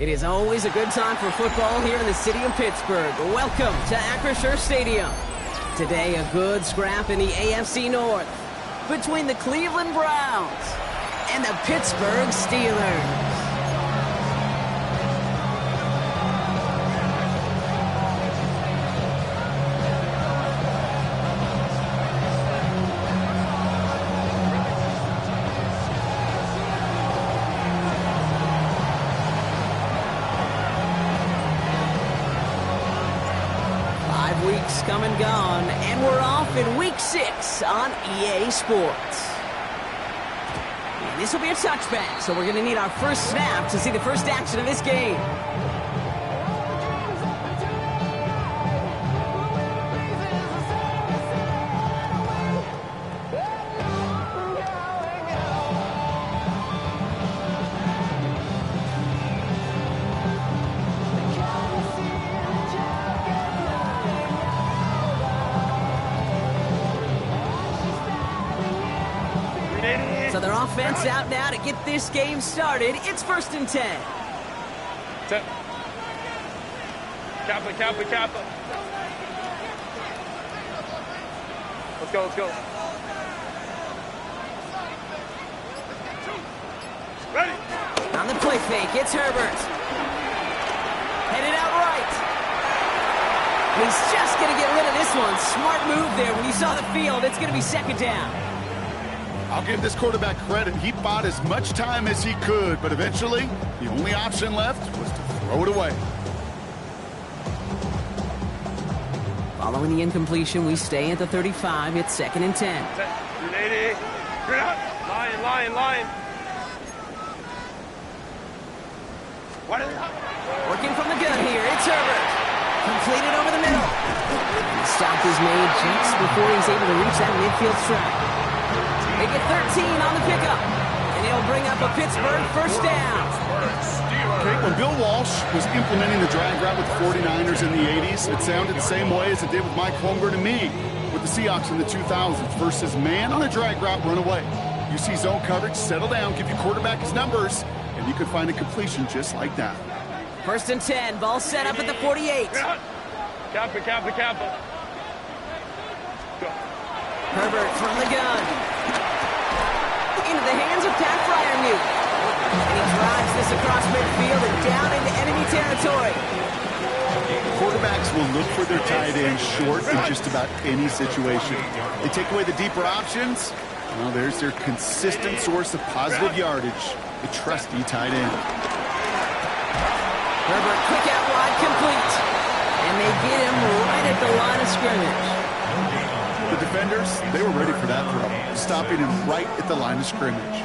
It is always a good time for football here in the city of Pittsburgh. Welcome to Acrisure Stadium. Today, a good scrap in the AFC North between the Cleveland Browns and the Pittsburgh Steelers. 5 weeks come and gone, and we're off in week 6 on EA Sports. And this will be a touchback, so we're going to need our first snap to see the first action of this game. So their offense out now to get this game started. It's 1st and 10. Kappa. Let's go. Ready. On the play fake, it's Herbert. Headed out right. He's just going to get rid of this one. Smart move there. When you saw the field, it's going to be 2nd down. I'll give this quarterback credit. He bought as much time as he could, but eventually, the only option left was to throw it away. Following the incompletion, we stay at the 35. It's 2nd and 10. 380. Lion. Working from the gun here. It's Herbert. Completed over the middle. The stop is made just before he's able to reach that midfield strike. They get 13 on the pickup, and he'll bring up a Pittsburgh first down. Okay, when Bill Walsh was implementing the drag route with the 49ers in the 80s, it sounded the same way as it did with Mike Holmgren and me with the Seahawks in the 2000s versus man on a drag route, run away. You see zone coverage, settle down, give your quarterback his numbers, and you can find a completion just like that. 1st and 10, ball set up at the 48. Kappa. Herbert from the gun. Into the hands of Pat Fryermuth. And he drives this across midfield and down into enemy territory. Quarterbacks will look for their tight end short in just about any situation. They take away the deeper options. Well, there's their consistent source of positive yardage, the trusty tight end. Herbert quick out wide, complete. And they get him right at the line of scrimmage. The defenders, they were ready for that throw, stopping him right at the line of scrimmage.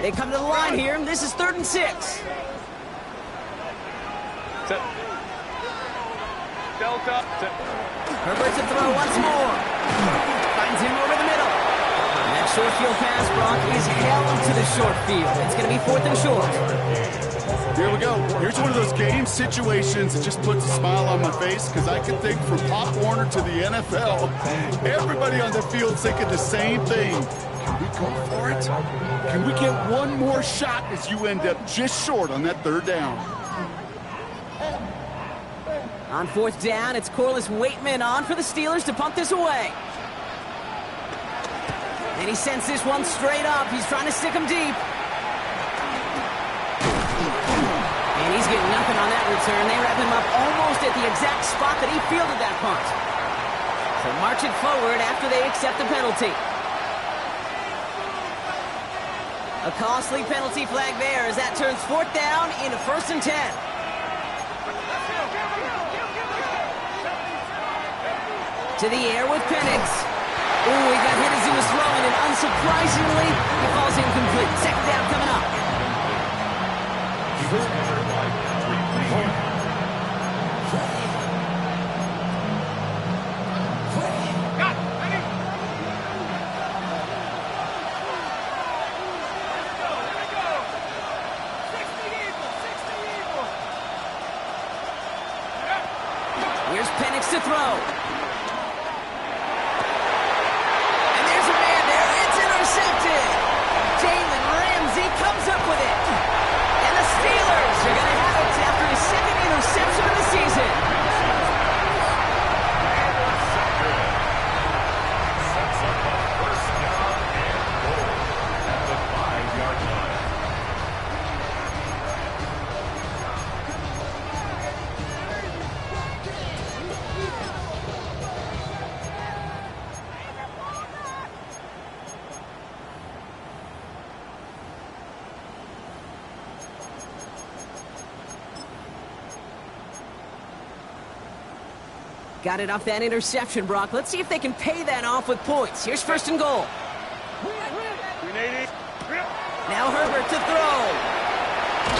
They come to the line here, and this is 3rd and 6. Delta. Herbert to throw once more. Finds him over the middle. And that short field pass, Brock, is held to the short field. It's going to be 4th and short. Here we go. Here's one of those game situations that just puts a smile on my face because I can think from Pop Warner to the NFL, everybody on the field thinking the same thing. Can we go for it? Can we get one more shot as you end up just short on that 3rd down? On 4th down, it's Corliss Waitman on for the Steelers to punt this away. And he sends this one straight up. He's trying to stick him deep. And he's getting nothing on that return. They wrap him up almost at the exact spot that he fielded that punt. So march it forward after they accept the penalty. A costly penalty flag there as that turns 4th down into 1st and 10. To the air with Penix. Ooh, he got hit as he was throwing, and unsurprisingly, he falls incomplete. 2nd down coming up. Here's Penix to throw. And there's a man there. It's intercepted. Jalen Ramsey comes up with it. And the Steelers are going to have it after his second interception of the season. Sets up a first down and goal at the 5-yard line. Got it off that interception, Brock. Let's see if they can pay that off with points. Here's first and goal. 380. Now Herbert to throw.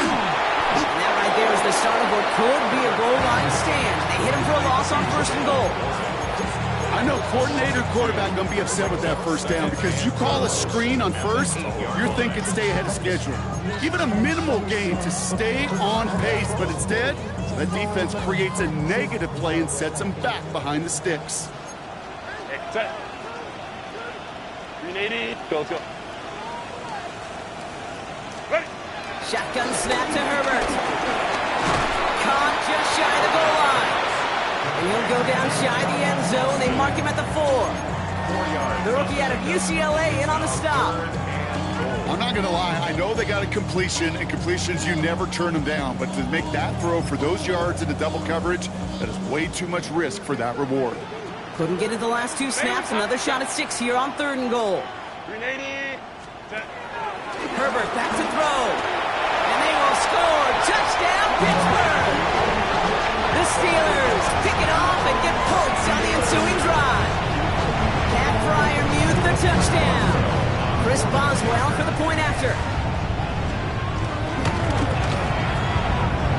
And that right there is the start of what could be a goal line stand. They hit him for a loss on first and goal. I know coordinator quarterback going to be upset with that first down because you call a screen on first, you're thinking stay ahead of schedule. Even a minimal gain to stay on pace, but instead, that defense creates a negative play and sets them back behind the sticks. Set. 380. Go, let's go. Ready. Shotgun snap to Herbert. Caught just shy of the goal line. And he'll go down shy of the end zone. They mark him at the 4. The rookie out of UCLA in on the stop. I'm not going to lie. I know they got a completion, and completions, you never turn them down. But to make that throw for those yards into double coverage, that is way too much risk for that reward. Couldn't get it the last 2 snaps. Another shot at 6 here on third and goal. 380. Set. Herbert back to throw. And they will score. Touchdown, Pittsburgh! The Steelers pick it off and get points on the ensuing drive. Pat Fryermuth the touchdown. Chris Boswell for the point after.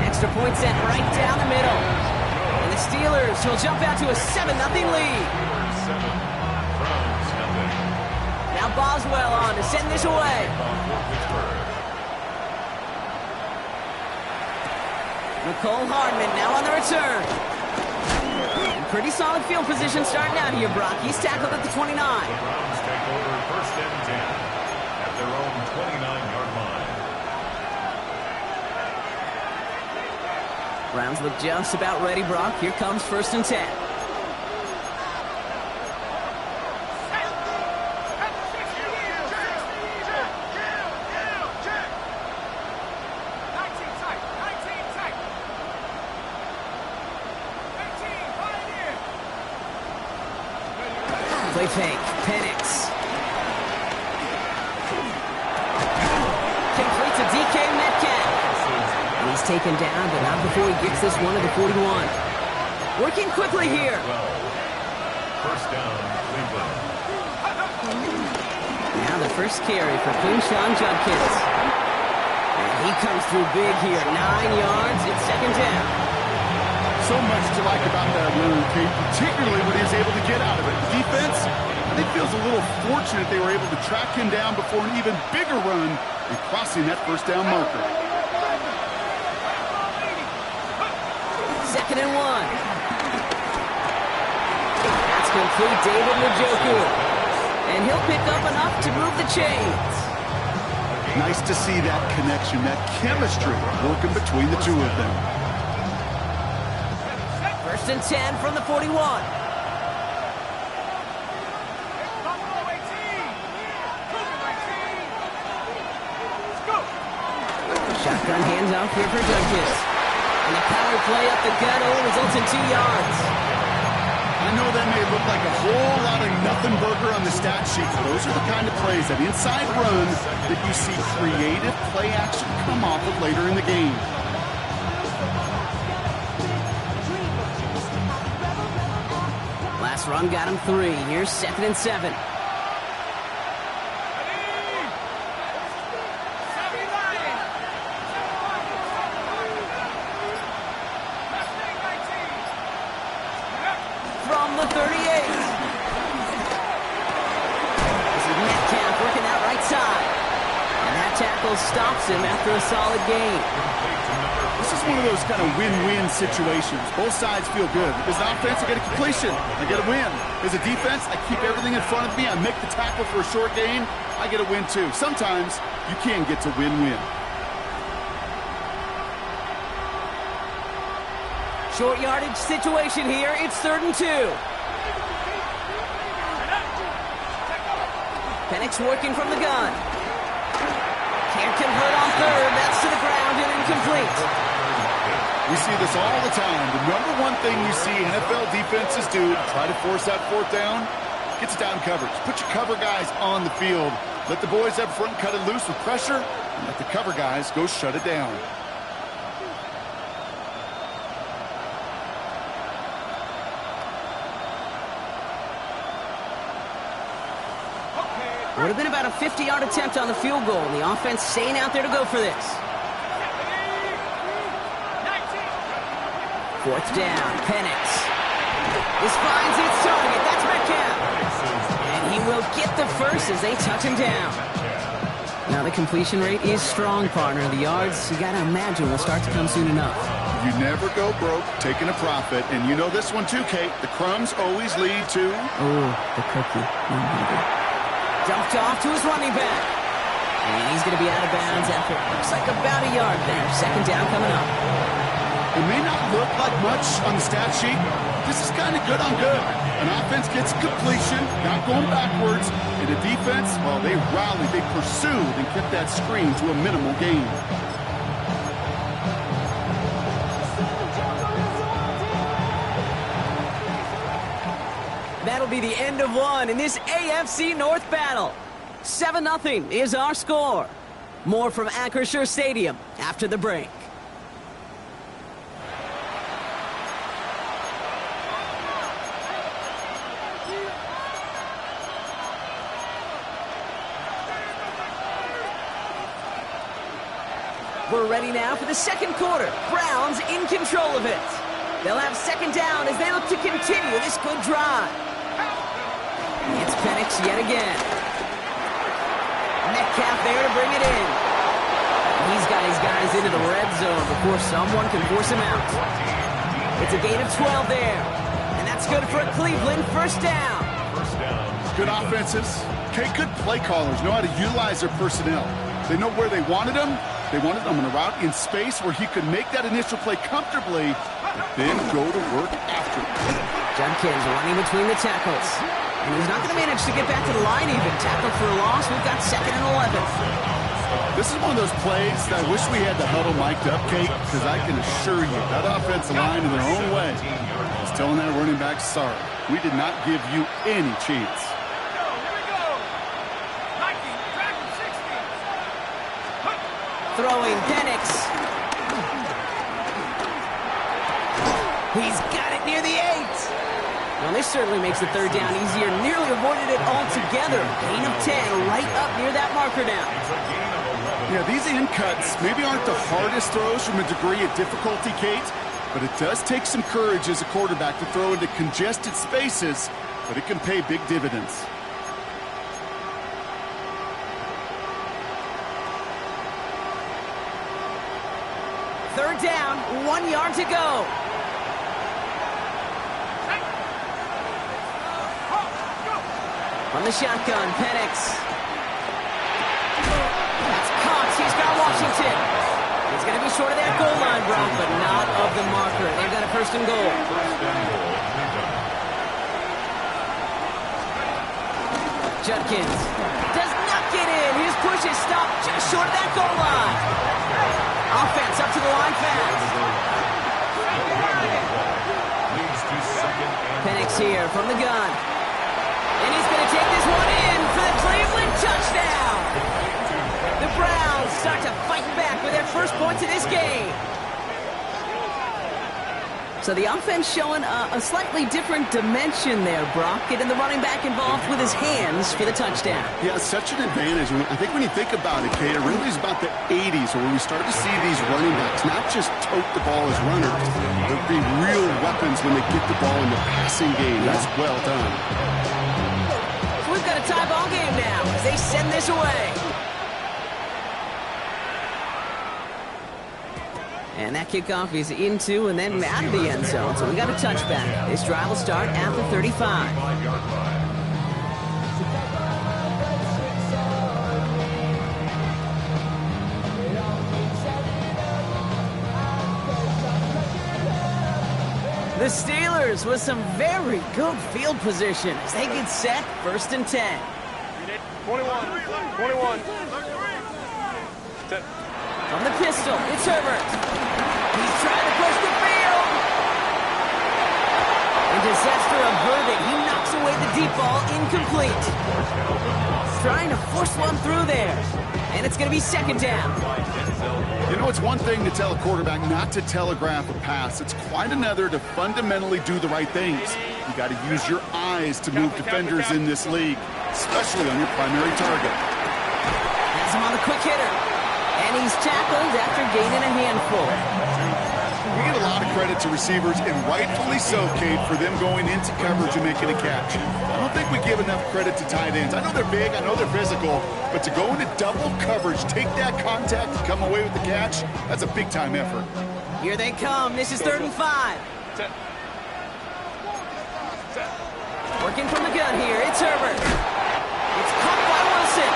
Extra point sent right down the middle. And the Steelers will jump out to a 7-0 lead. Now Boswell on to send this away. Nicole Hardman now on the return. And pretty solid field position starting out here, Brock. He's tackled at the 29. Browns take over first and 10 at their own 29-yard line. Browns look just about ready, Brock. Here comes first and 10. Play fake. Penix. Complete to DK Metcalf. And he's taken down, but not before he gets this one to the 41. Working quickly here. First down, Cleveland. Now the first carry for Quinshawn Judkins. And he comes through big here. 9 yards. It's second down. So much to like about that run, Kate, particularly when he was able to get out of it. Defense, I think, feels a little fortunate they were able to track him down before an even bigger run and crossing that first down marker. Second and 1. That's complete, David Njoku. And he'll pick up enough to move the chains. Nice to see that connection, that chemistry working between the two of them. First and 10 from the 41. Shotgun hands off here for Judkins. And the power play up the gut only results in 2 yards. I know that may look like a whole lot of nothing burger on the stat sheet, but those are the kind of plays, that inside run, that you see creative play action come off of later in the game. Last run got him 3. Here's second and 7. From the 38. This is Metcalf working that right side. And that tackle stops him after a solid gain. This is is one of those kind of win-win situations. Both sides feel good. As an offense, I get a completion. I get a win. As a defense, I keep everything in front of me. I make the tackle for a short gain. I get a win, too. Sometimes you can get to win-win. Short yardage situation here. It's 3rd and 2. Penix working from the gun. Can't convert on 3rd. That's to the ground and incomplete. We see this all the time. The number one thing you see NFL defenses do to try to force that 4th down, gets down coverage. Put your cover guys on the field. Let the boys up front cut it loose with pressure, and let the cover guys go shut it down. Would have been about a 50-yard attempt on the field goal, and the offense staying out there to go for this. 4th down, Penix. This finds its target. That's Metcalf. And he will get the first as they touch him down. Now the completion rate is strong, partner. The yards, you got to imagine, will start to come soon enough. You never go broke taking a profit, and you know this one too, Kate. The crumbs always lead to... Oh, the cookie. Dumped off to his running back. And he's going to be out of bounds after it looks like about a yard there. 2nd down coming up. It may not look like much on the stat sheet. This is kind of good on good. An offense gets completion, not going backwards. And the defense, well, they rallied, they pursued, and kept that screen to a minimal gain. That'll be the end of one in this AFC North battle. 7-0 is our score. More from Acrisure Stadium after the break. We're ready now for the 2nd quarter. Browns in control of it. They'll have 2nd down as they look to continue this good drive. It's Penix yet again. Metcalf there to bring it in. He's got his guys into the red zone before someone can force him out. It's a gain of 12 there. And that's good for a Cleveland 1st down. Good offenses. Okay, good play callers know how to utilize their personnel. They know where they wanted them. They wanted them on a route in space where he could make that initial play comfortably, but then go to work after it. Judkins running between the tackles. And he's not going to manage to get back to the line even. Tackle for a loss. We've got 2nd and 11. This is one of those plays that I wish we had the huddle mic'd up, Kate, because I can assure you that offensive line in their own way is telling that running back, sorry, we did not give you any chance. Throwing Penix. He's got it near the 8. Well, this certainly makes the 3rd down easier. Nearly avoided it altogether. Gain of 10 right up near that marker now. Yeah, these in cuts maybe aren't the hardest throws from a degree of difficulty, Kate, but it does take some courage as a quarterback to throw into congested spaces, but it can pay big dividends. Third down, 1 yard to go. On the shotgun, Penix. That's Cox. He's got Washington. He's going to be short of that goal line, Brock, but not of the marker. They've got a 1st and goal. Judkins does not get in. His push is stopped just short of that goal line. Offense up to the line fast. Penix here from the gun. And he's going to take this one in for the Cleveland touchdown. The Browns start to fight back with their first points of this game. So the offense showing a slightly different dimension there, Brock. Getting the running back involved with his hands for the touchdown. Yeah, such an advantage. I think when you think about it, Kate, it really is about the 80s where we start to see these running backs not just tote the ball as runners, but be real weapons when they get the ball in the passing game. That's well done. So we've got a tie ball game now as they send this away. And that kickoff is into and then out of the end zone. So we got a touchback. This drive will start at the 35. 5-yard line. The Steelers with some very good field position as they get set, 1st and 10. 21. 21. From the pistol, it's Herbert. He's trying to push the field. And disaster averted. He knocks away the deep ball, incomplete. Trying to force one through there. And it's going to be 2nd down. You know, it's one thing to tell a quarterback not to telegraph a pass. It's quite another to fundamentally do the right things. You got to use your eyes to move defenders in this league, especially on your primary target. Has him on the quick hitter. And he's tackled after gaining a handful. We give a lot of credit to receivers, and rightfully so, Kate, for them going into coverage and making a catch. I don't think we give enough credit to tight ends. I know they're big, I know they're physical, but to go into double coverage, take that contact, and come away with the catch, that's a big-time effort. Here they come. This is 3rd and 5. Working from the gun here. It's Herbert. It's caught by Wilson.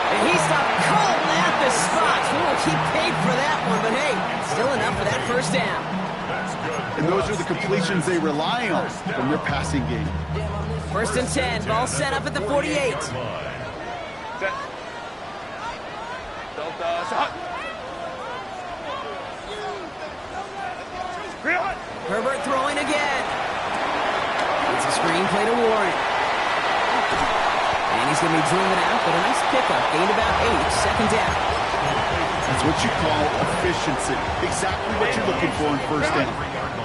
And he stopped cold at the spot. We will keep paid for that one, but hey, still enough for that 1st down. And those are the completions they rely on from their passing game. 1st and 10. Ball set up at the 48. Herbert throwing again. It's a screen play to Warren. And he's going to be driven out, but a nice pickup. Gained about 8, 2nd down. That's what you call efficiency. Exactly what you're looking for in 1st down.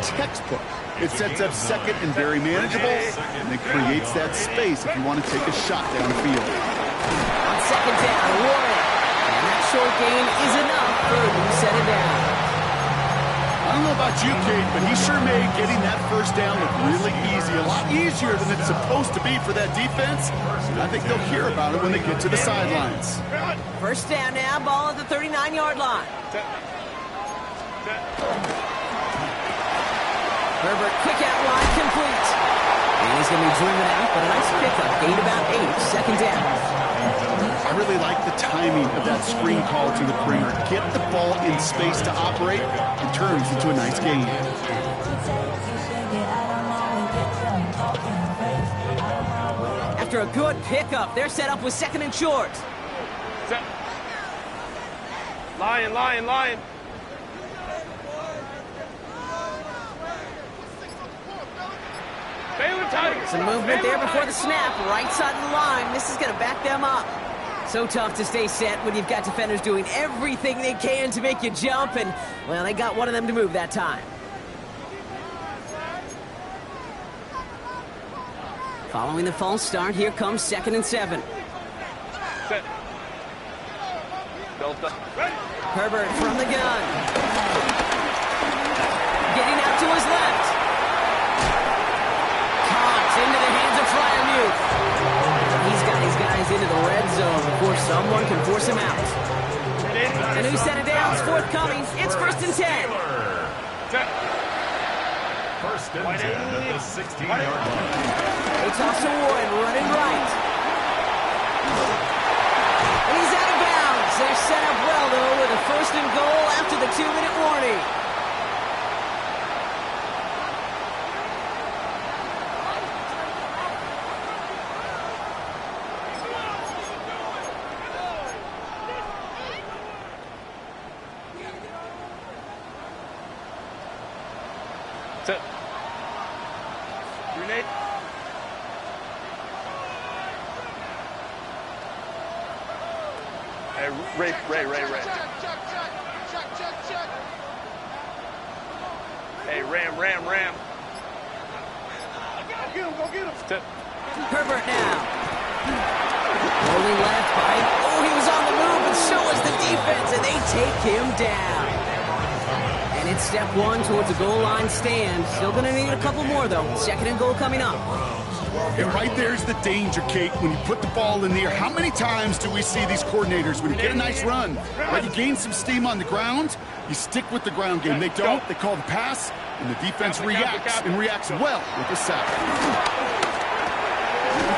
Textbook. It sets up 2nd and very manageable, and it creates that space if you want to take a shot downfield. On 2nd down, Warren. And that short gain is enough for him to set it down. I don't know about you, Kate, but he sure made getting that 1st down look really easy. A lot easier than it's supposed to be for that defense. And I think they'll hear about it when they get to the sidelines. 1st down now, ball at the 39-yard line. Herbert, quick out wide, complete. And he's going to be driven out, but a nice pickup. Gained about 8, 2nd down. I really like the timing of that screen call to the bringer. Get the ball in space to operate and turns into a nice gain. After a good pickup, they're set up with 2nd and short. Lion. Some movement there before the snap. Right side of the line. This is going to back them up. So tough to stay set when you've got defenders doing everything they can to make you jump. And, well, they got one of them to move that time. Following the false start, here comes 2nd and 7. Herbert from the gun. Getting out to his left. Caught into the hands of Fryermuth. He's got his guys into the red zone before someone can force him out. And who set it down is forthcoming. It's 1st and 10. 1st and 10 at the 16-yard line. They toss to Warren, running right. And he's out of bounds. They're set up well, though, with a 1st and goal after the 2-minute warning. Grenade. Hey, Ray. Hey, Ram. Go get him. Herbert now. Rolling left by. Oh, he was on the move, and so was the defense, and they take him down. And it's step 1 towards a goal line stand. Still going to need a couple more, though. 2nd and goal coming up. And right there's the danger, Kate, when you put the ball in the air. How many times do we see these coordinators, when you get a nice run, right, you gain some steam on the ground, you stick with the ground game. They don't, they call the pass, and the defense reacts, and reacts well with the sack.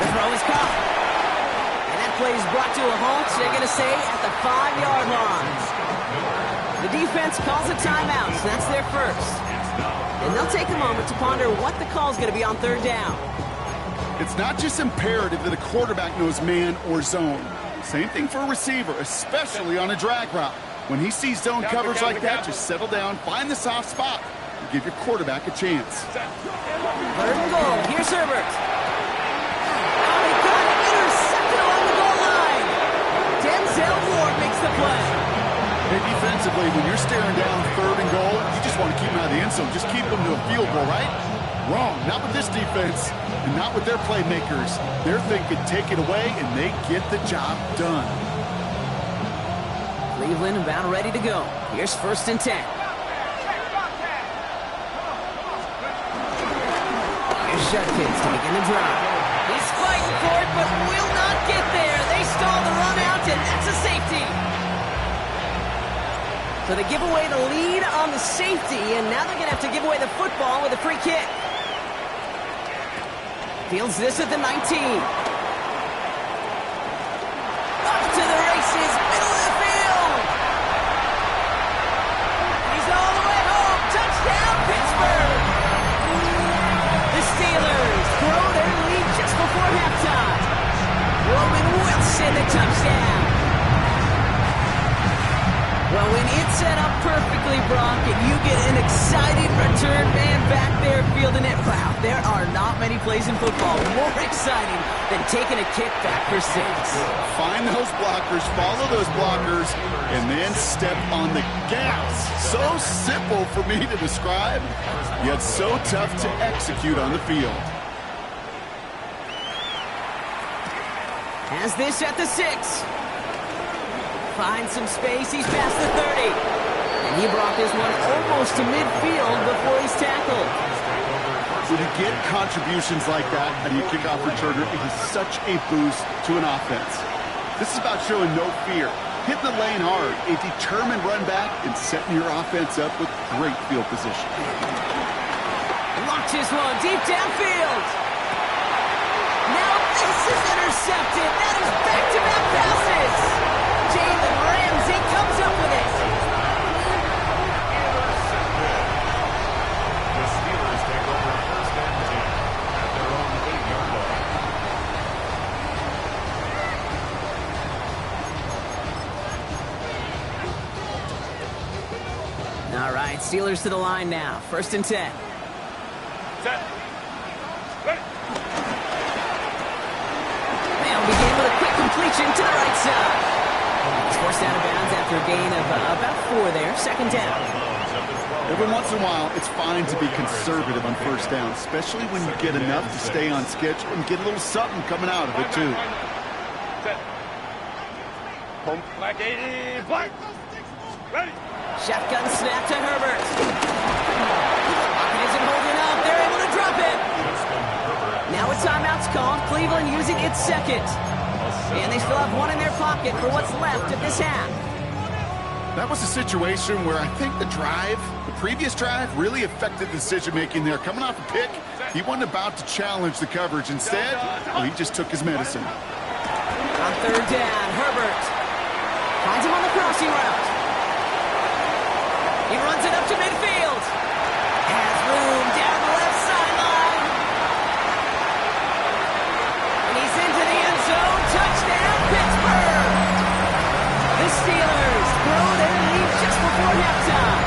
The throw is caught. And that play is brought to a halt, they're going to say, at the 5-yard line. The defense calls a timeout, so that's their first. And they'll take a moment to ponder what the call is going to be on third down. It's not just imperative that a quarterback knows man or zone. Same thing for a receiver, especially on a drag route. When he sees zone coverage like that, just settle down, find the soft spot, and give your quarterback a chance. Third and goal. Here's Herbert. Oh, he got it. Intercepted along the goal line. Denzel Ward makes the play. Hey, defensively, when you're staring down third and goal, you just want to keep them out of the end zone. Just keep them to a field goal, right? Wrong. Not with this defense, and not with their playmakers. They're thinking take it away, and they get the job done. Cleveland about ready to go. Here's 1st and 10. Here's Judkins to begin the drive. He's fighting for it, but will not get there. They stall the run out, and that's a safety. So they give away the lead on the safety, and now they're going to have to give away the football with a free kick. Fields this at the 19. Up to the races, middle of the field. He's all the way home. Touchdown, Pittsburgh. The Steelers throw their lead just before halftime. Roman Wilson, the touchdown. Well, when it's set up perfectly, Brock, and you get an exciting return man back there fielding it, wow, there are not many plays in football more exciting than taking a kick back for 6. Find those blockers, follow those blockers, and then step on the gas. So simple for me to describe, yet so tough to execute on the field. Has this at the 6. Finds some space, he's past the 30. And he brought this one almost to midfield before he's tackled. When you get contributions like that out of your kickoff returner, it is such a boost to an offense. This is about showing no fear, hitting the lane hard, a determined run back, and setting your offense up with great field position. Launches one deep downfield. Now this is intercepted. That is back-to-back passes. Jalen Ramsey comes up with it. The Steelers take over 1st and 10 at their own 8-yard line. All right, Steelers to the line now. 1st and 10. Set. Ready. They'll begin with a quick completion to the right side. It's forced out of bounds after a gain of about 4 there. 2nd down. Every once in a while, it's fine to be conservative on 1st down, especially when you get enough to stay on schedule and get a little something coming out of it, too. Set. Home. Black 80. Black. Ready. Shotgun snap to Herbert. Pocket isn't holding up. They're able to drop it. Now a timeout's called. Cleveland using its 2nd. And they still have 1 in their pocket for what's left of this half. That was a situation where I think the previous drive, really affected the decision-making there. Coming off a pick, he wasn't about to challenge the coverage. Instead, he just took his medicine. On 3rd down, Herbert finds him on the crossing route. He runs it up to midfield. Has room down the left sideline. And he's into the end zone. Touchdown, Pittsburgh. The Steelers throw their lead just before halftime.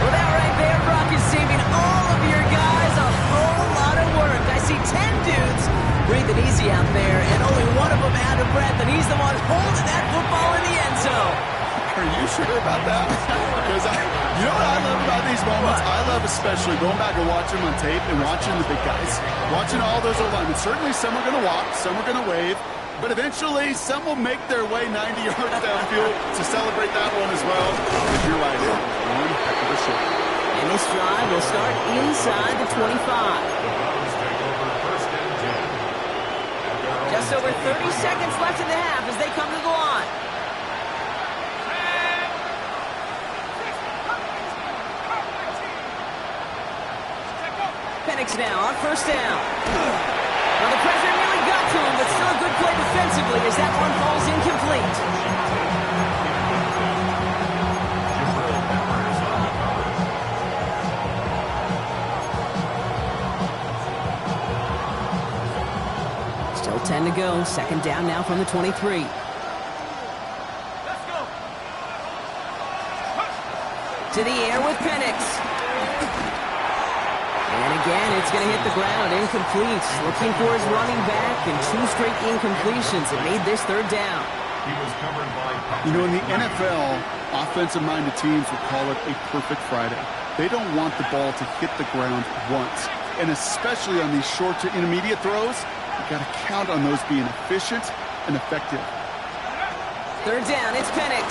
Well, that right there, Brock, is saving all of your guys a whole lot of work. I see 10 dudes breathing easy out there, and only one of them out of breath, and he's the one holding that football in the end zone. Are you sure about that? Because you know what I love about these moments? I love especially going back and watching them on tape and watching the big guys. Watching all those alignments. Certainly some are going to walk, some are going to wave, but eventually some will make their way 90 yards downfield to celebrate that one as well. Because you're right, one heck of a shot. And this drive will start inside the 25. Just over 30 seconds left in the half as they come to the line. Penix now on first down. Well, the pressure nearly got to him, but still a good play defensively as that one falls incomplete. Still 10 to go. Second down now from the 23. To the air with Penix. And again, it's going to hit the ground. Incomplete. Looking for his running back, and 2 straight incompletions. It made this third down. He was covered by You know, in the NFL, offensive-minded teams would call it a perfect Friday. They don't want the ball to hit the ground once. And especially on these short to intermediate throws, you got to count on those being efficient and effective. Third down, it's Penix.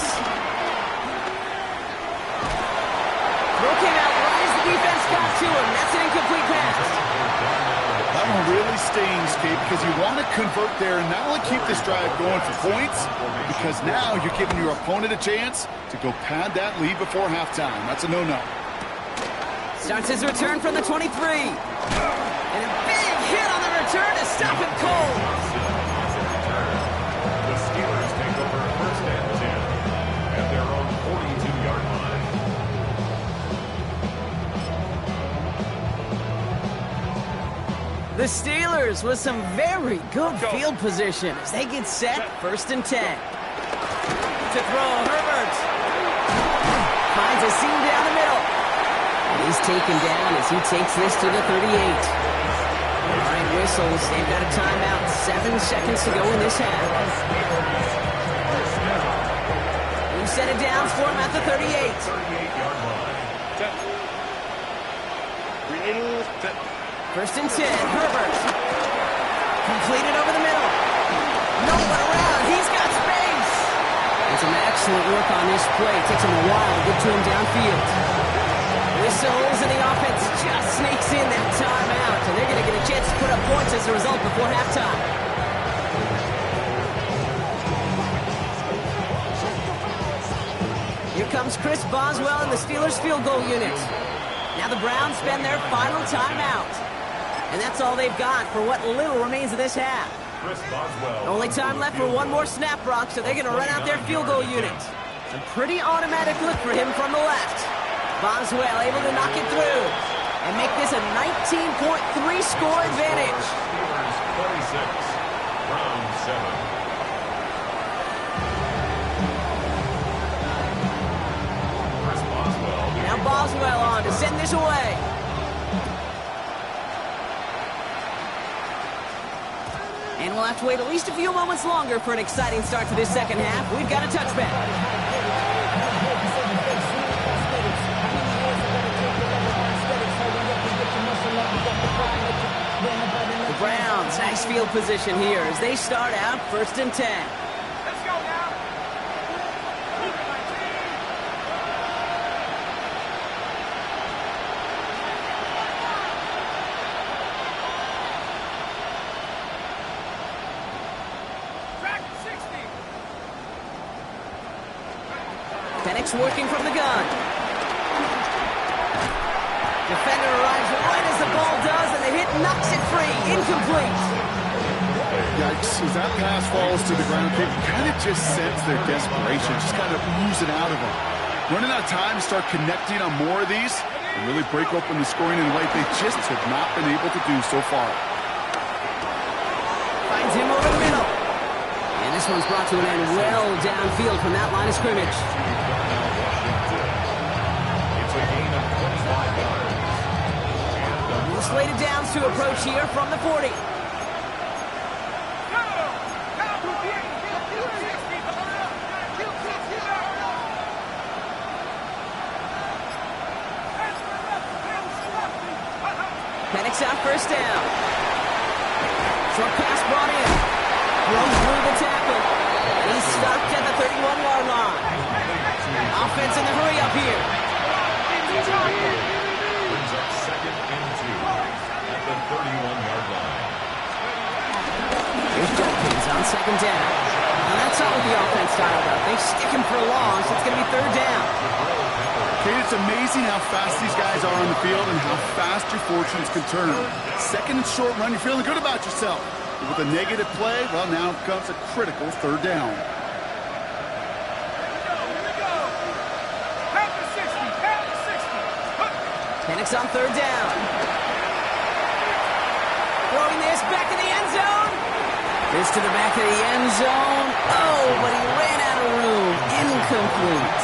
Throw came out right as the defense got to him. That's an incomplete pass. That one really stings, Kate, because you want to convert there and not only keep this drive going for points, because now you're giving your opponent a chance to go pad that lead before halftime. That's a no-no. Starts his return from the 23. And a big hit on the return to stop him cold. The Steelers take over first and 10 at their own 42-yard line. The Steelers with some very good field position as they get set, first and 10. To throw, Herbert. Finds a seam down the middle. He's taken down as he takes this to the 38. All right, whistles. They've got a timeout. 7 seconds to go in this half. We've set it down for him at the 38. 38-yard line. First and 10, Herbert. Completed over the middle. No one around. He's got space. And some excellent work on this play. It takes him a while to get to him downfield. Whistles, and the offense just sneaks in that timeout. And they're going to get a chance to put up points as a result before halftime. Here comes Chris Boswell and the Steelers field goal unit. Now the Browns spend their final timeout. And that's all they've got for what little remains of this half. Chris Boswell. Only time left for one more snap, Brock, so they're going to run out their field goal unit. A pretty automatic look for him from the left. Boswell able to knock it through and make this a 19.3 score advantage. Steelers 46, Browns 7. Chris Boswell. Now Boswell on to send this away. And we'll have to wait at least a few moments longer for an exciting start to this second half. We've got a touchback. The Browns, nice field position here as they start out first and 10. Let's go now. Track 60. Penix working from the gun. Defender arrives right as the ball does, and the hit knocks it free. Incomplete. Yikes, as that pass falls to the ground, you kind of just sense their desperation, just kind of oozing out of them. Running out of time to start connecting on more of these and really break open the scoring in a way they just have not been able to do so far. Finds him over the middle. And this one's brought to an end well downfield from that line of scrimmage. It's a gain of 25 yards. Slated downs to approach here from the 40. Penix out first down. Short pass brought in. Throws through the tackle. He's stopped at the 31-yard line. Offense in the hurry up here. on second down. Now that's not what the offense styled up. They stick him for a loss. It's going to be third down. Okay, it's amazing how fast these guys are on the field and how fast your fortunes can turn. Second and short run, you're feeling good about yourself. But with a negative play, well, now comes a critical third down. Penix on third down. Throwing this back in the end zone. This to the back of the end zone. Oh, but he ran out of room. Incomplete.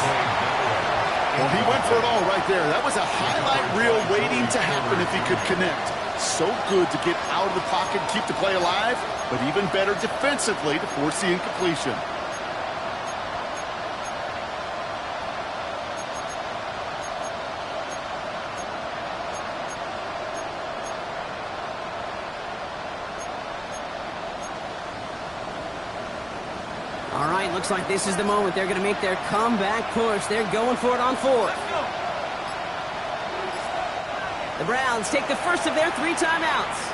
Well, he went for it all right there. That was a highlight reel waiting to happen if he could connect. So good to get out of the pocket and keep the play alive, but even better defensively to force the incompletion. All right, looks like this is the moment. They're going to make their comeback push. They're going for it on fourth. The Browns take the first of their 3 timeouts,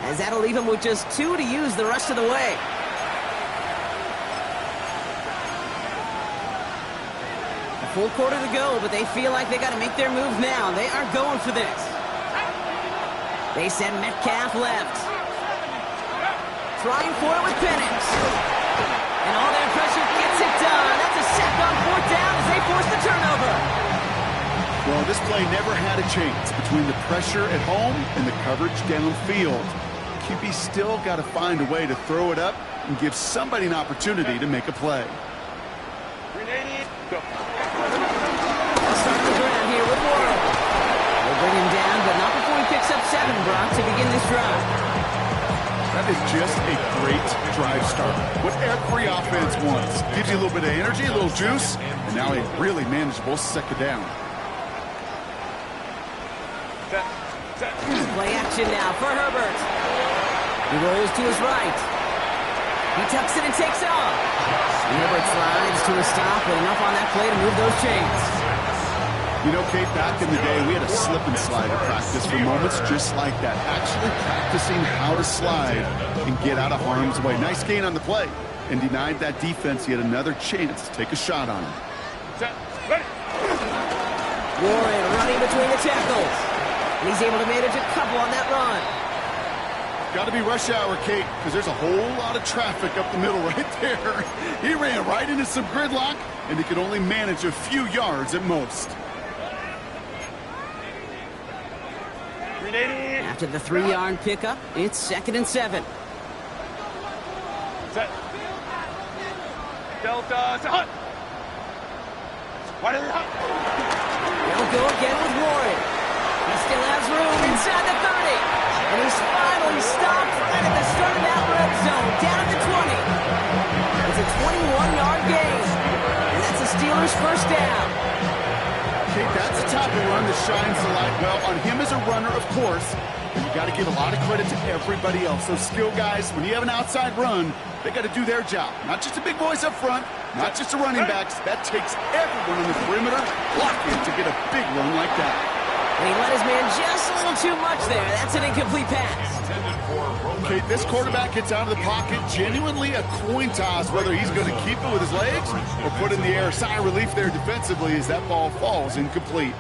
as that'll leave them with just 2 to use the rest of the way. A full quarter to go, but they feel like they got to make their move now. They are going for this. They send Metcalf left. Trying for it with Penix. And all their pressure gets it done. That's a sack on fourth down as they force the turnover. Well, this play never had a chance between the pressure at home and the coverage downfield. QB still got to find a way to throw it up and give somebody an opportunity to make a play. Go. Start the ground here with Warren. They'll bring him down, but not before he picks up 7, Brock, to begin this drive. That is just a great drive start. What every offense wants. Gives you a little bit of energy, a little juice, and now a really manageable second down. Play action now for Herbert. He rolls to his right. He tucks it and takes off. Herbert slides to a stop, but enough on that play to move those chains. You know, Kate, back in the day, we had a slip and slide at practice for moments just like that. Actually practicing how to slide and get out of harm's way. Nice gain on the play, and denied that defense yet another chance to take a shot on him. Warren running between the tackles. And he's able to manage a couple on that run. Got to be rush hour, Kate, because there's a whole lot of traffic up the middle right there. He ran right into some gridlock, and he could only manage a few yards at most. After the 3-yard pickup, it's 2nd and 7. Set. Delta. Hut. They'll go again with Warren. He still has room inside the 30. And he's finally stopped right at the start of that red zone, down at the 20. It's a 21-yard gain. And that's the Steelers' first down. Kate, that's the type of run that shines the light well on him as a runner, of course. And you got to give a lot of credit to everybody else. Those skill guys, when you have an outside run, they got to do their job. Not just the big boys up front, not just the running backs. That takes everyone on the perimeter blocking to get a big run like that. And he let his man just a little too much there. That's an incomplete pass. Okay, this quarterback gets out of the pocket, genuinely a coin toss whether he's going to keep it with his legs or put it in the air. Sigh of relief there defensively as that ball falls incomplete.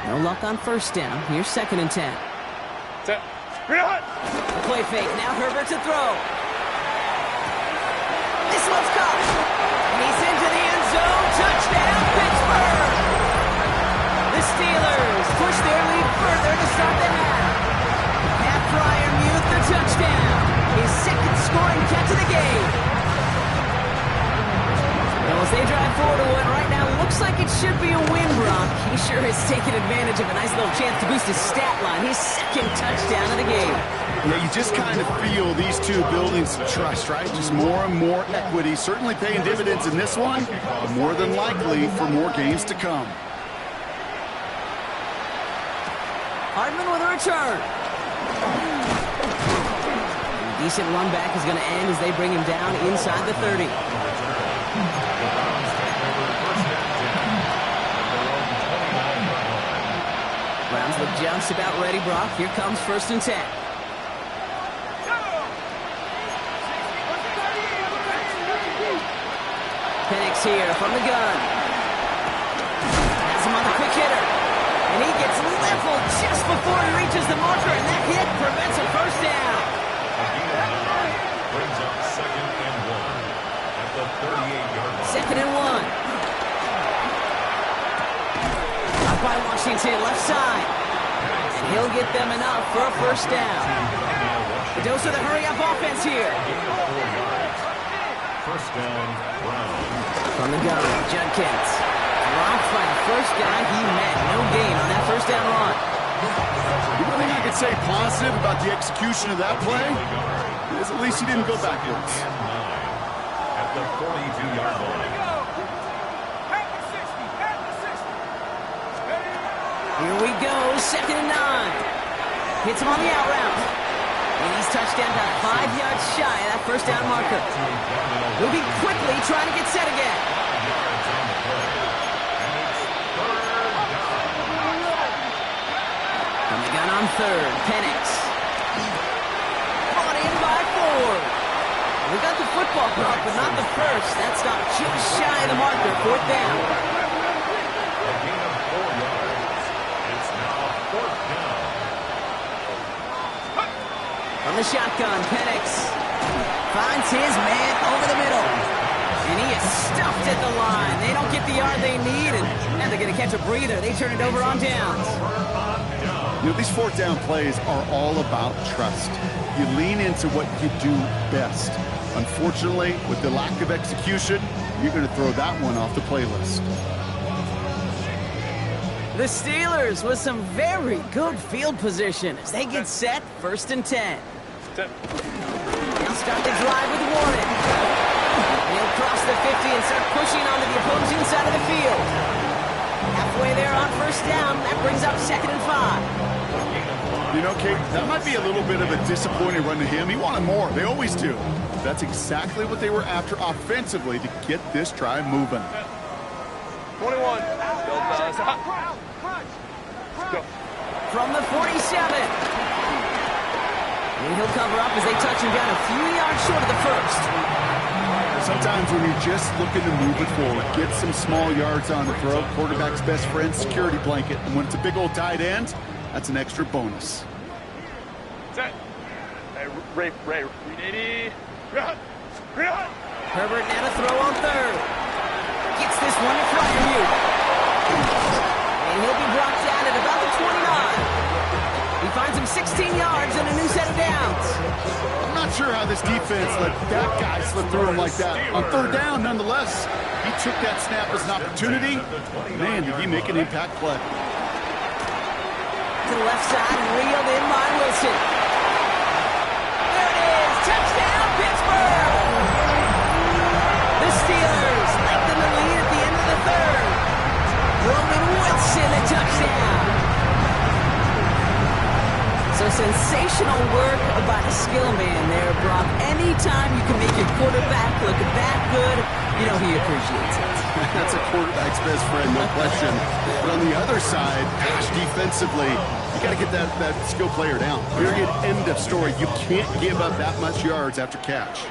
No luck on first down. Here's 2nd and 10. Set. The play fake. Now Herbert to throw. This one's caught. And he's into the end zone. Touchdown, Pittsburgh! The Steelers push their lead further to start the half. Pat Fryermuth the touchdown. His 2nd scoring catch of the game. Well, as they drive forward to what right now looks like it should be a win, Brock. He sure has taken advantage of a nice little chance to boost his stat line. His 2nd touchdown of the game. Yeah, you just kind of feel these two building some trust, right? Just more and more equity. Certainly paying dividends in this one, but more than likely for more games to come. Hardman with a return. A decent run back is going to end as they bring him down inside the 30. Browns look just about ready, Brock. Here comes 1st and 10. pass here from the gun. Has him on the quick hitter. And he gets leveled just before he reaches the marker, and that hit prevents a first down. Brings up 2nd and 1 at the 38-yard line. 2nd and 1. Up by Washington, left side. And he'll get them enough for a first down. The dose of the hurry-up offense here. First down, Brown. From the gun, Judkins. Blocked by the first guy he met. No gain on that first down run. The only thing I could say positive about the execution of that play is at least he didn't go backwards. At the 42-yard line. Here we go, 2nd and 9. Hits him on the out route. And he's touched down about 5 yards shy of that first down marker. Moving quickly, trying to get set again. From the gun on 3rd, Penix. Brought in by Ford. We got the football clock, but not the first. That stopped just shy of the marker, 4th down. A gain of 4 yards. It's now 4th down. From the shotgun, Penix finds his man over the middle. And he is stuffed at the line. They don't get the yard they need, and now they're going to catch a breather. They turn it over on downs. You know, these 4th down plays are all about trust. You lean into what you do best. Unfortunately, with the lack of execution, you're going to throw that one off the playlist. The Steelers with some very good field position as they get set, 1st and 10. They'll start the drive with Warren. They'll cross the 50 and start pushing onto the opposing side of the field. Halfway there on 1st down, that brings up 2nd and 5. You know, Kate, that might be a little bit of a disappointing run to him. He wanted more. They always do. That's exactly what they were after offensively to get this drive moving. 21. Go, fellas. Go. From the 47. And he'll cover up as they touch him down a few yards short of the first. Sometimes when you're just looking to move it forward, get some small yards on the throw, quarterback's best friend, security blanket. And when it's a big old tight end, that's an extra bonus. Set. Hey, Ray, ready? Herbert now to throw on 3rd. Gets this one to Fryermuth. And he'll be brought down at about the 29. He finds him 16 yards and a new set of downs. I'm not sure how this defense let that guy slip through him like that. On 3rd down, nonetheless, he took that snap as an opportunity. Man, did he make an impact play. To the left side and reeled in by Wilson. There it is! Touchdown, Pittsburgh! The Steelers lengthen the lead at the end of the 3rd. Roman Wilson, a touchdown! So sensational work by the skill man there, Brock. Anytime you can make your quarterback look that good, you know he appreciates it. That's a quarterback's best friend, no question. But on the other side, gosh, defensively, you got to get that skill player down. Period, end of story. You can't give up that much yards after catch.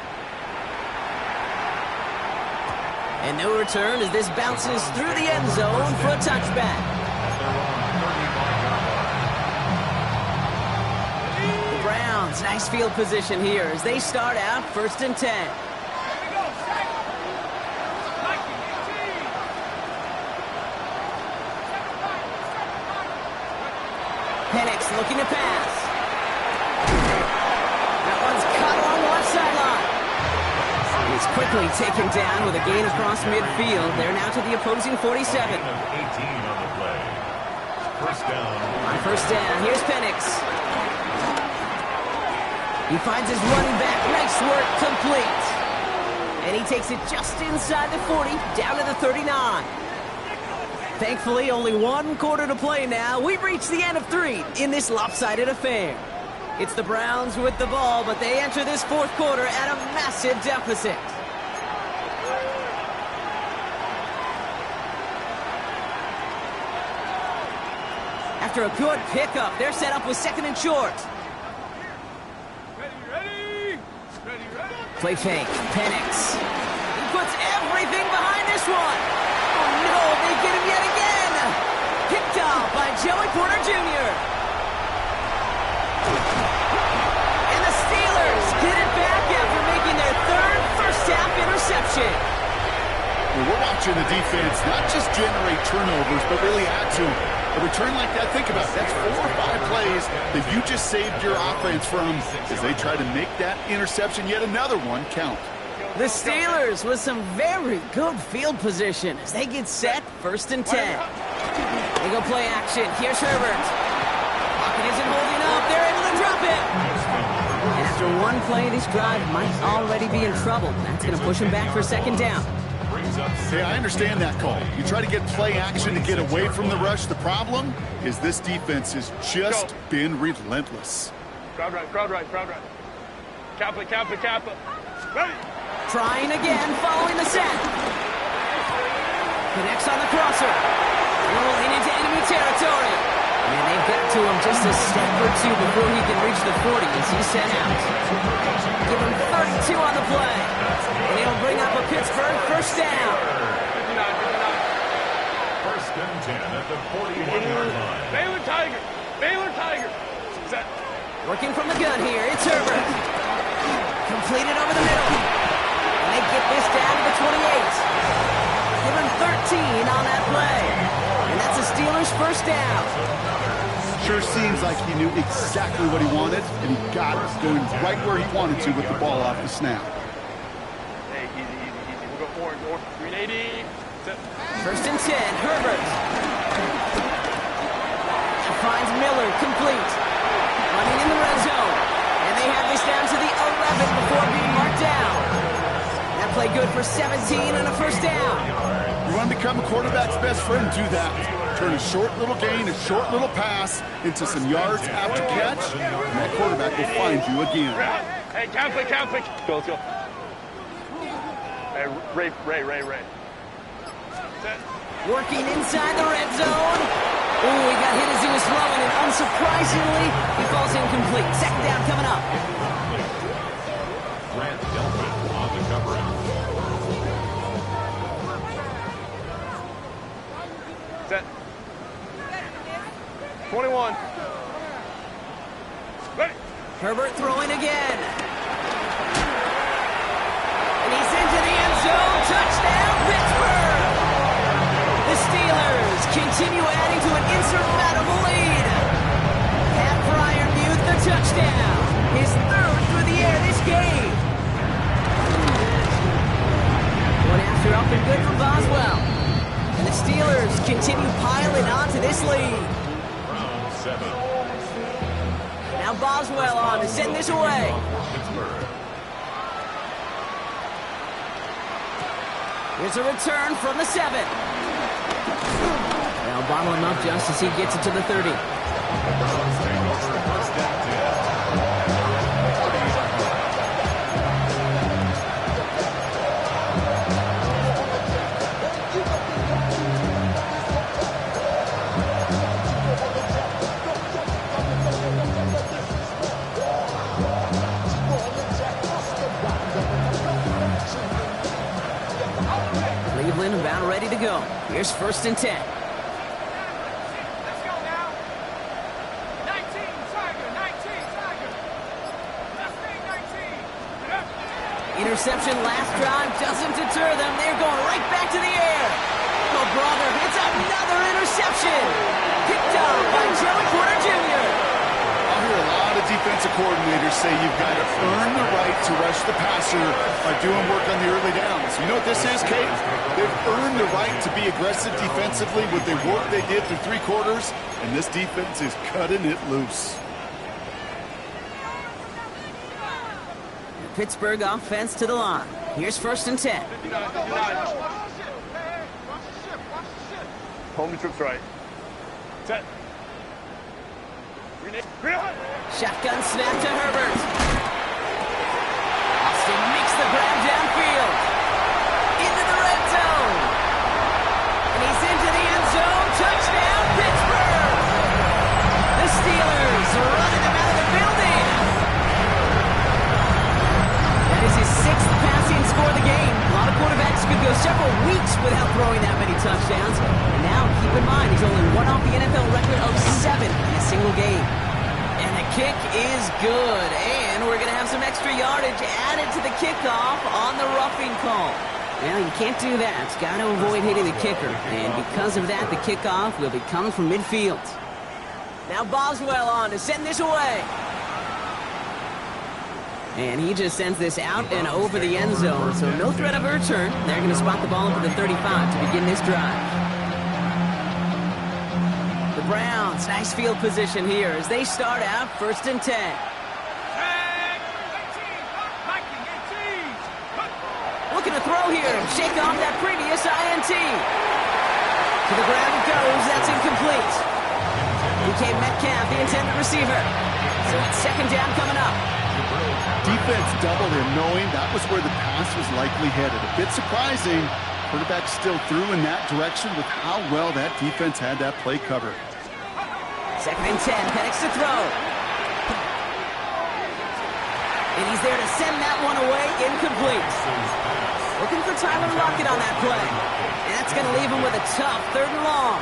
And no return as this bounces through the end zone for a touchback. The Browns, nice field position here as they start out 1st and 10. Penix looking to pass. That one's cut along the left sideline. He's quickly taken down with a gain across midfield. They're now to the opposing 47. 18 on the play. First down. On 1st down, here's Penix. He finds his running back. Nice work, complete. And he takes it just inside the 40, down to the 39. Thankfully, only 1 quarter to play now. We've reached the end of 3 in this lopsided affair. It's the Browns with the ball, but they enter this 4th quarter at a massive deficit. After a good pickup, they're set up with 2nd and short. Ready. Play fake, Penix. He puts everything behind this one. Oh, no, they get him yet again. Picked off by Joey Porter Jr. And the Steelers get it back after making their third first-half interception. Well, we're watching the defense not just generate turnovers, but really add to them. A return like that, think about it. That's 4 or 5 plays that you just saved your offense from as they try to make that interception, yet another one, count. The Steelers with some very good field position as they get set, 1st and 10. They go play action. Here's Herbert. Pocket isn't holding up. They're able to drop it. And after one play, this drive might already be in trouble. That's going to push him back for 2nd down. Yeah, I understand that call. You try to get play action to get away from the rush. The problem is this defense has just been relentless. Crowd right, crowd right, crowd right. Kappa, Kappa, Kappa. Ready. Trying again, following the set. Connects on the crosser. Rolling into enemy territory. And they've got to him just a step or two before he can reach the 40 as he's sent out. Give him 32 on the play. And it'll bring up a Pittsburgh 1st down. 1st and 10 at the 41-yard line. Baylor Tiger. Baylor Tiger. Set. Working from the gun here, it's Herbert. Completed over the middle. And they get this down to the 28. Give him 13 on that play. And that's the Steelers' 1st down. Sure seems like he knew exactly what he wanted, and he got it going right where he wanted to with the ball off the snap. Hey, easy, easy, easy. We'll go forward, north. 380. Set. 1st and 10, Herbert. Finds Miller, complete. Running in the red zone. And they have this down to the 11 before being marked down. That play good for 17 and a 1st down. You want to become a quarterback's best friend, do that. Turn a short little gain, a short little pass into some yards after catch, and that quarterback will find you again. Hey, Kappa, Kappa. Go, let's go. Hey, Ray. Set. Working inside the red zone. Ooh, he got hit as he was throwing, and unsurprisingly, he falls incomplete. 2nd down coming up. Grant Delpit on the coverage. Set. 21. Ready. Herbert throwing again. And he's into the end zone. Touchdown, Pittsburgh! The Steelers continue adding to an insurmountable lead. Pat Fryermuth, the touchdown. His 3rd through the air this game. One after up and good for Boswell. And the Steelers continue piling onto this lead. Round 7. Now Boswell on to send this away. Pittsburgh. Here's a return from the 7. They'll bottle him up just as he gets it to the 30. Browns take over 1st and 10. Cleveland about ready to go. Here's 1st and 10. Let's go now. 19, Tiger. 19, Tiger. Let's stay 19. Interception last drive doesn't deter them. They're going right back to the air. Oh, brother, it's another interception. Picked up by Joey Porter Jr. I'll hear a lot of defensive coordinators say you've got to earn the right to rush the passer by doing work on the early downs. You know what this is, Kate? They've earned the right to be aggressive defensively with the work they did through 3 quarters, and this defense is cutting it loose. Pittsburgh offense to the line. Here's 1st and 10. 59, 59. Home trips right. Set. Shotgun snap to Herbert. Austin makes the grab downfield. Into the red zone. And he's into the end zone. Touchdown, Pittsburgh! The Steelers are running him out of the building. That is his 6th passing score of the game. A lot of quarterback in mind, he's only one off the NFL record of 7 in a single game. And the kick is good. And we're going to have some extra yardage added to the kickoff on the roughing call. Well, you can't do that. Got to avoid hitting the kicker. And because of that, the kickoff will be coming from midfield. Now Boswell on to send this away. And he just sends this out and over the end zone. So no threat of a return. They're going to spot the ball up at the 35 to begin this drive. The Browns, nice field position here as they start out 1st and 10. Looking to throw here and shake off that previous INT. To the ground it goes. That's incomplete. DK Metcalf, the intended receiver. So it's 2nd down coming up. Defense doubled him, knowing that was where the pass was likely headed. A bit surprising. Quarterback still threw in that direction with how well that defense had that play covered. 2nd and 10. Penix to throw. And he's there to send that one away. Incomplete. Looking for Tyler Lockett on that play. And that's going to leave him with a tough 3rd and long.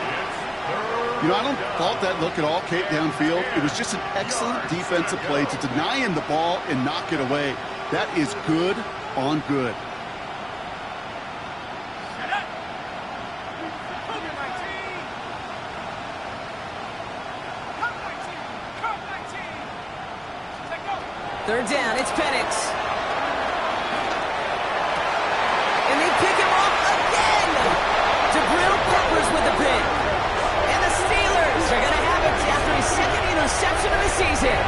You know, I don't fault that look at all, Kate, downfield. It was just an excellent defensive play to deny him the ball and knock it away. That is good on good. Third down, it's Penix. And they pick him off again. Jabril Peppers with the pick. And the Steelers are going to have it after his 2nd interception of the season.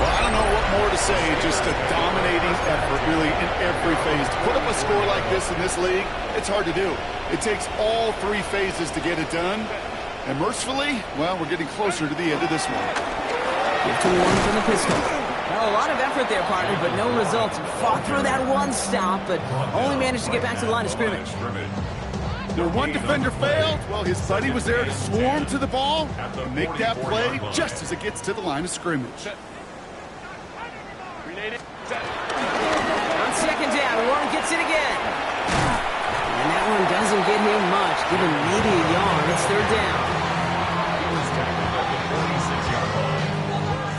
Well, I don't know what more to say. Just a dominating effort, really, in every phase. To put up a score like this in this league, it's hard to do. It takes all 3 phases to get it done. And mercifully, well, we're getting closer to the end of this one. Give to one from the pistol. Well, a lot of effort there, partner, but no results. Fought through that one stop, but only managed to get back to the line of scrimmage. Their one defender failed. Well, his buddy was there to swarm to the ball and make that play just as it gets to the line of scrimmage. On 2nd down, Warren gets it again. And that one doesn't get him much. Give him maybe a yard. It's 3rd down.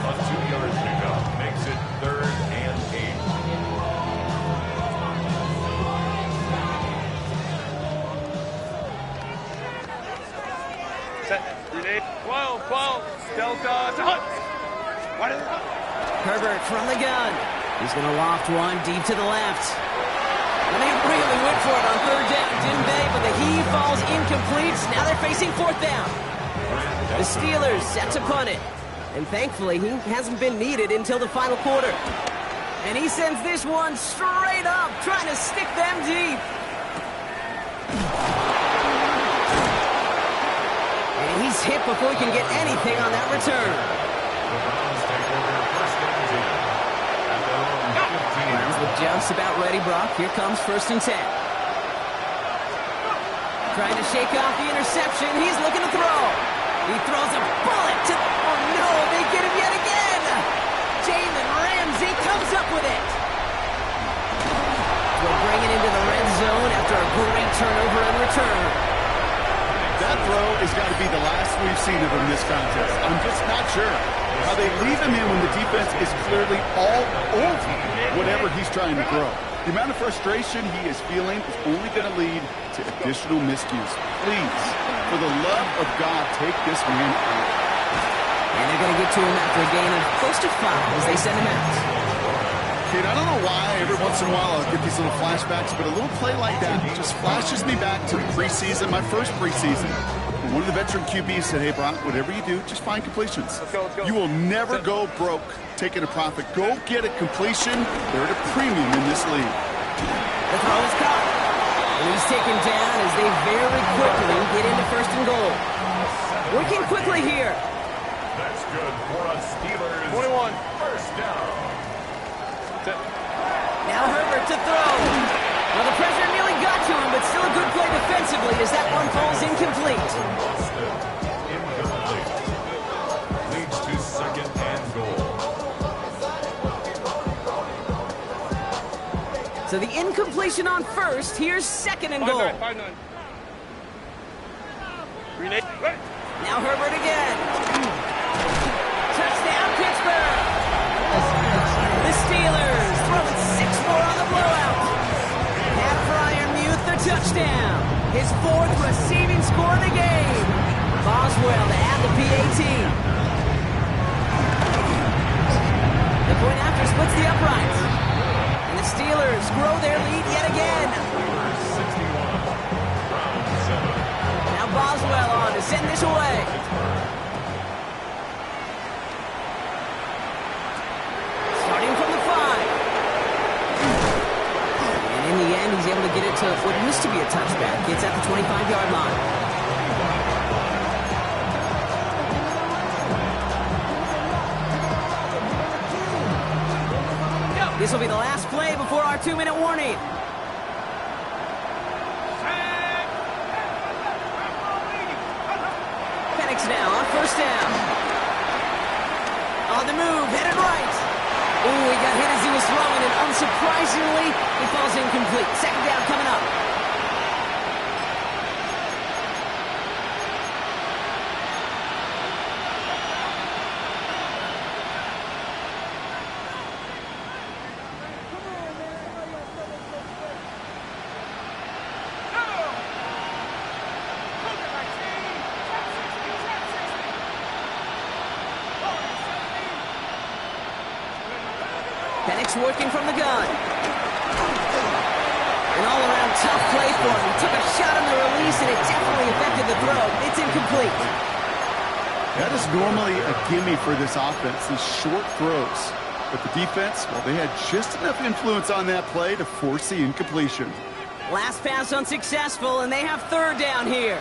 A 2-yard pickup makes it 3rd and 8. Set. Grenade. 12. Delta. Hunt. Herbert from the gun. He's going to loft one deep to the left. And they really went for it on 3rd down, didn't they? But the heave falls incomplete. Now they're facing 4th down. The Steelers set to punt it. And thankfully, he hasn't been needed until the final quarter. And he sends this one straight up, trying to stick them deep. And he's hit before he can get anything on that return. The Browns take over 1st and 10. Browns with just about ready, Brock. Here comes 1st and 10. Trying to shake off the interception. He's looking to throw. He throws a bullet to... Oh, no, they get him yet again. Jalen Ramsey comes up with it. We'll bring it into the red zone after a great turnover and return. That throw has got to be the last we've seen of him this contest. I'm just not sure how they leave him in when the defense is clearly all over whatever he's trying to throw. The amount of frustration he is feeling is only going to lead to additional miscues. Please, for the love of God, take this man out. And they're going to get to him after a gain of close to 5 as they send him out. Kate, I don't know why every once in a while I'll get these little flashbacks, but a little play like that just flashes me back to the preseason, my first preseason. And one of the veteran QBs said, hey, Brock, whatever you do, just find completions. Let's go. You will never go broke taking a profit. Go get a completion. They're at a premium in this league. The throw is caught. And he's taken down as they very quickly get into 1st and goal. Working quickly here. That's good for a Steelers. 21. 1st down. Now Herbert to throw. Well, the pressure nearly got to him, but still a good play defensively as that one falls incomplete. Incomplete. Leads to 2nd and goal. So the incompletion on 1st. Here's 2nd and goal. 5-9. Now Herbert again. Touchdown, Pittsburgh. The Steelers throwing 6 more on the blowout. Pat Fryermuth the touchdown. His 4th receiving score of the game. Boswell to add the PAT. The point after splits the uprights. And the Steelers grow their lead yet again. Now Boswell on to send this away. Starting from the 5. And in the end, he's able to get it to what used to be a touchback. Gets at the 25-yard line. This will be the last play before our 2-minute warning. Penix now on first down. On the move, headed right. Ooh, he got hit as he was throwing, and unsurprisingly, he falls incomplete. Second down coming up. Penix working from the gun. An all-around tough play for him. He took a shot on the release, and it definitely affected the throw. It's incomplete. That is normally a gimme for this offense, these short throws. But the defense, well, they had just enough influence on that play to force the incompletion. Last pass unsuccessful, and they have third down here.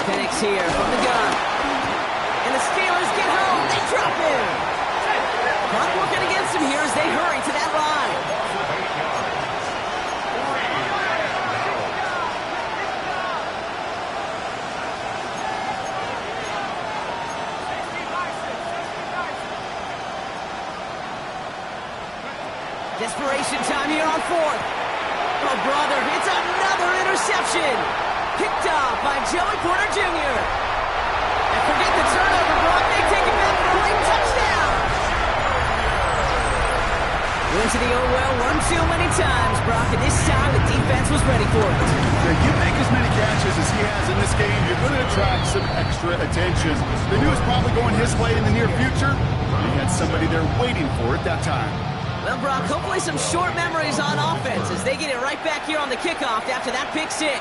Penix here from the gun. And the Steelers get home. They drop him. Clock working against him here as they hurry to that line. Desperation time here on 4th. Oh, brother, it's another interception. Picked off by Joey Porter Jr. And forget the turnover, Brock. They take it back for a late touchdown. Went to the old well one too many times, Brock, and this time the defense was ready for it. If you make as many catches as he has in this game, you're going to attract some extra attention. They knew it was probably going his way in the near future. He had somebody there waiting for it that time. Well, Brock, hopefully some short memories on offense as they get it right back here on the kickoff after that pick 6.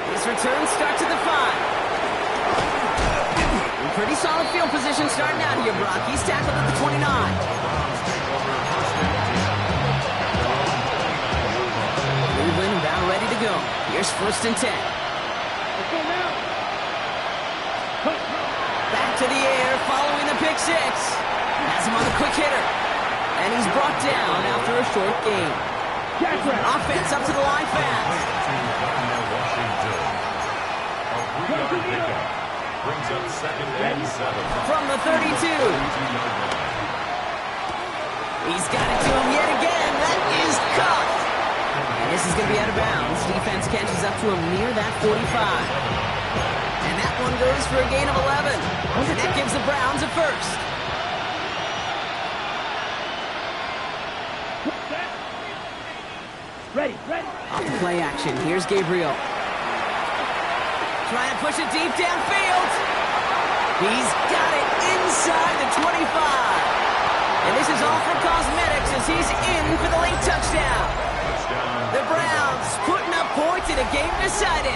His return starts at the 5. Pretty solid field position starting out here, Brock. He's tackled at the 29. Cleveland about ready to go. Here's 1st and 10. Back to the air following the pick 6. Has him on the quick hitter. And he's brought down after a short gain. Offense up to the line fast. Brings up 2nd and 7. From the 32. He's got it to him yet again. That is caught. And this is going to be out of bounds. Defense catches up to him near that 45. And that one goes for a gain of 11. And that gives the Browns a first. Ready. Off the play action. Here's Gabriel. Trying to push it deep downfield. He's got it inside the 25. And this is all for cosmetics as he's in for the late touchdown. The Browns putting up points in a game decided.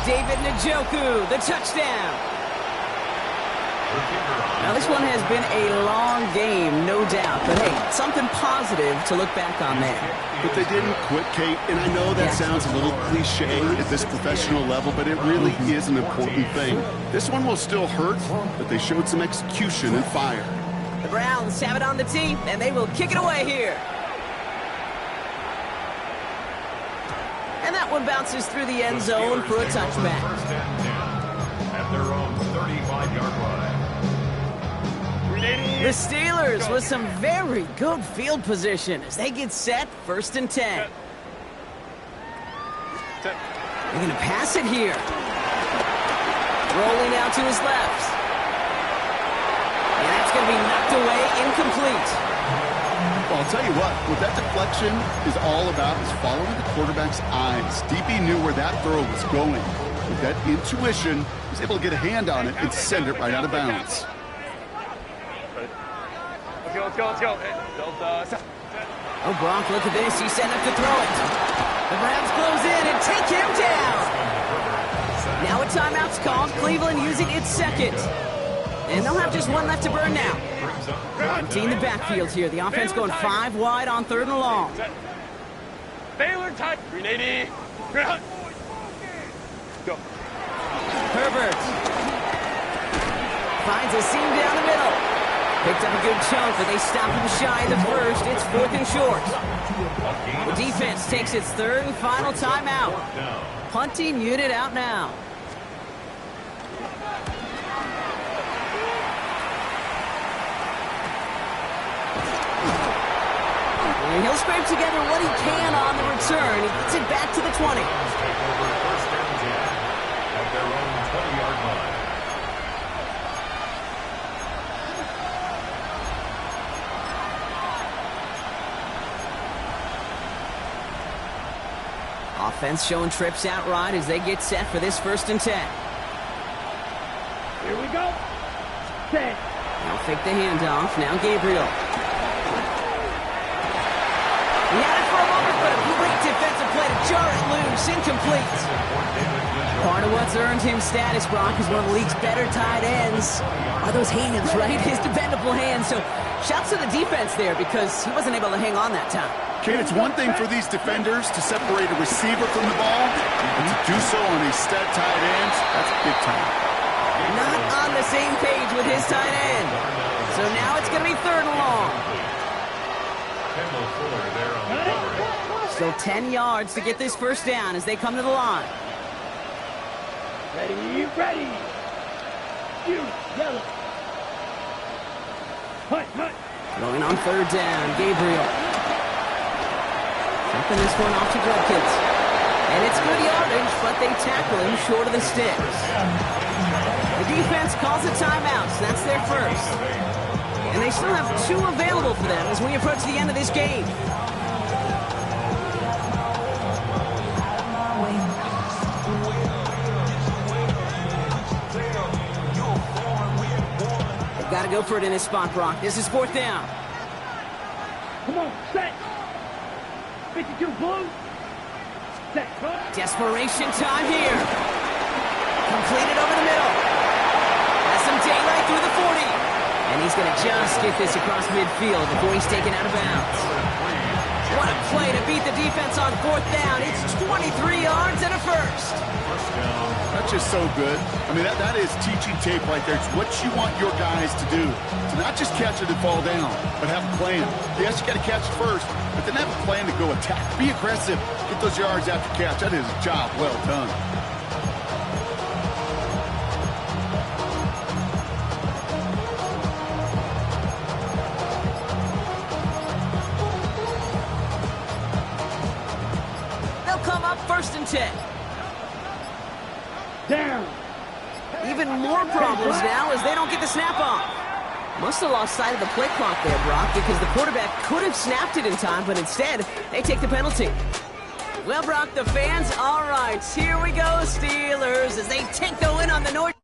David Njoku, the touchdown. Now, this one has been a long game, no doubt. But, hey, something positive to look back on there. But they didn't quit, Kate, and I know that sounds a little cliche at this professional level, but it really is an important thing. This one will still hurt, but they showed some execution and fire. The Browns have it on the team, and they will kick it away here. And that one bounces through the end zone for a touchback. At their own 35-yard line. 380. The Steelers with some very good field position as they get set, 1st and 10. They're going to pass it here. Rolling out to his left. And that's going to be knocked away, incomplete. Well, I'll tell you what that deflection is all about is following the quarterback's eyes. DB knew where that throw was going. With that intuition, he was able to get a hand on it and send it right out of bounds. Let's go. Oh, Gronk, look at this. He's setting up to throw it. The Browns close in and take him down. Now a timeout's called. Cleveland using its second. And they'll have just one left to burn now. Emptying the backfield here. The offense going 5 wide on 3rd and long. Baylor type. 380. Go. Herbert finds a seam down the middle. Picked up a good chunk, but they stop him shy of the first. It's 4th and short. The defense takes its 3rd and final timeout. Punting unit out now. And he'll scrape together what he can on the return. He gets it back to the 20. Offense showing trips out right as they get set for this 1st and 10. Here we go. 10. Now fake the handoff. Now Gabriel. He had it for a moment, but a great defensive play to jar it loose. Incomplete. Part of what's earned him status, Brock, is one of the league's better tight ends. Are those hands, right? His dependable hands. So shouts to the defense there because he wasn't able to hang on that time. Kane, it's one thing for these defenders to separate a receiver from the ball, but to do so on a stud tight end, that's big time. Not on the same page with his tight end. So now it's going to be 3rd and long. Still 10 yards to get this 1st down as they come to the line. Ready. You, yellow. Hut. Going on 3rd down, Gabriel. Jumping this one off to Judkins. And it's good yardage, but they tackle him short of the sticks. The defense calls a timeout, so that's their 1st. And they still have 2 available for them as we approach the end of this game. They've got to go for it in this spot, Brock. This is 4th down. Come on, set. 52 blue. Set. Desperation time here. Completed over the middle. Has some daylight through the 40. And he's going to just get this across midfield before he's taken out of bounds. What a play to beat the defense on 4th down. It's 23 yards and a 1st. That's just so good. I mean, that is teaching tape right there. It's what you want your guys to do. To not just catch it and fall down, but have a plan. Yes, you got to catch it first, but then have a plan to go attack. Be aggressive. Get those yards after catch. That is a job well done. They'll come up 1st and 10. Down. Even more problems now as they don't get the snap off. Must have lost sight of the play clock there, Brock, because the quarterback could have snapped it in time, but instead, they take the penalty. Well, Brock, the fans, all right, here we go, Steelers, as they take the win on the North.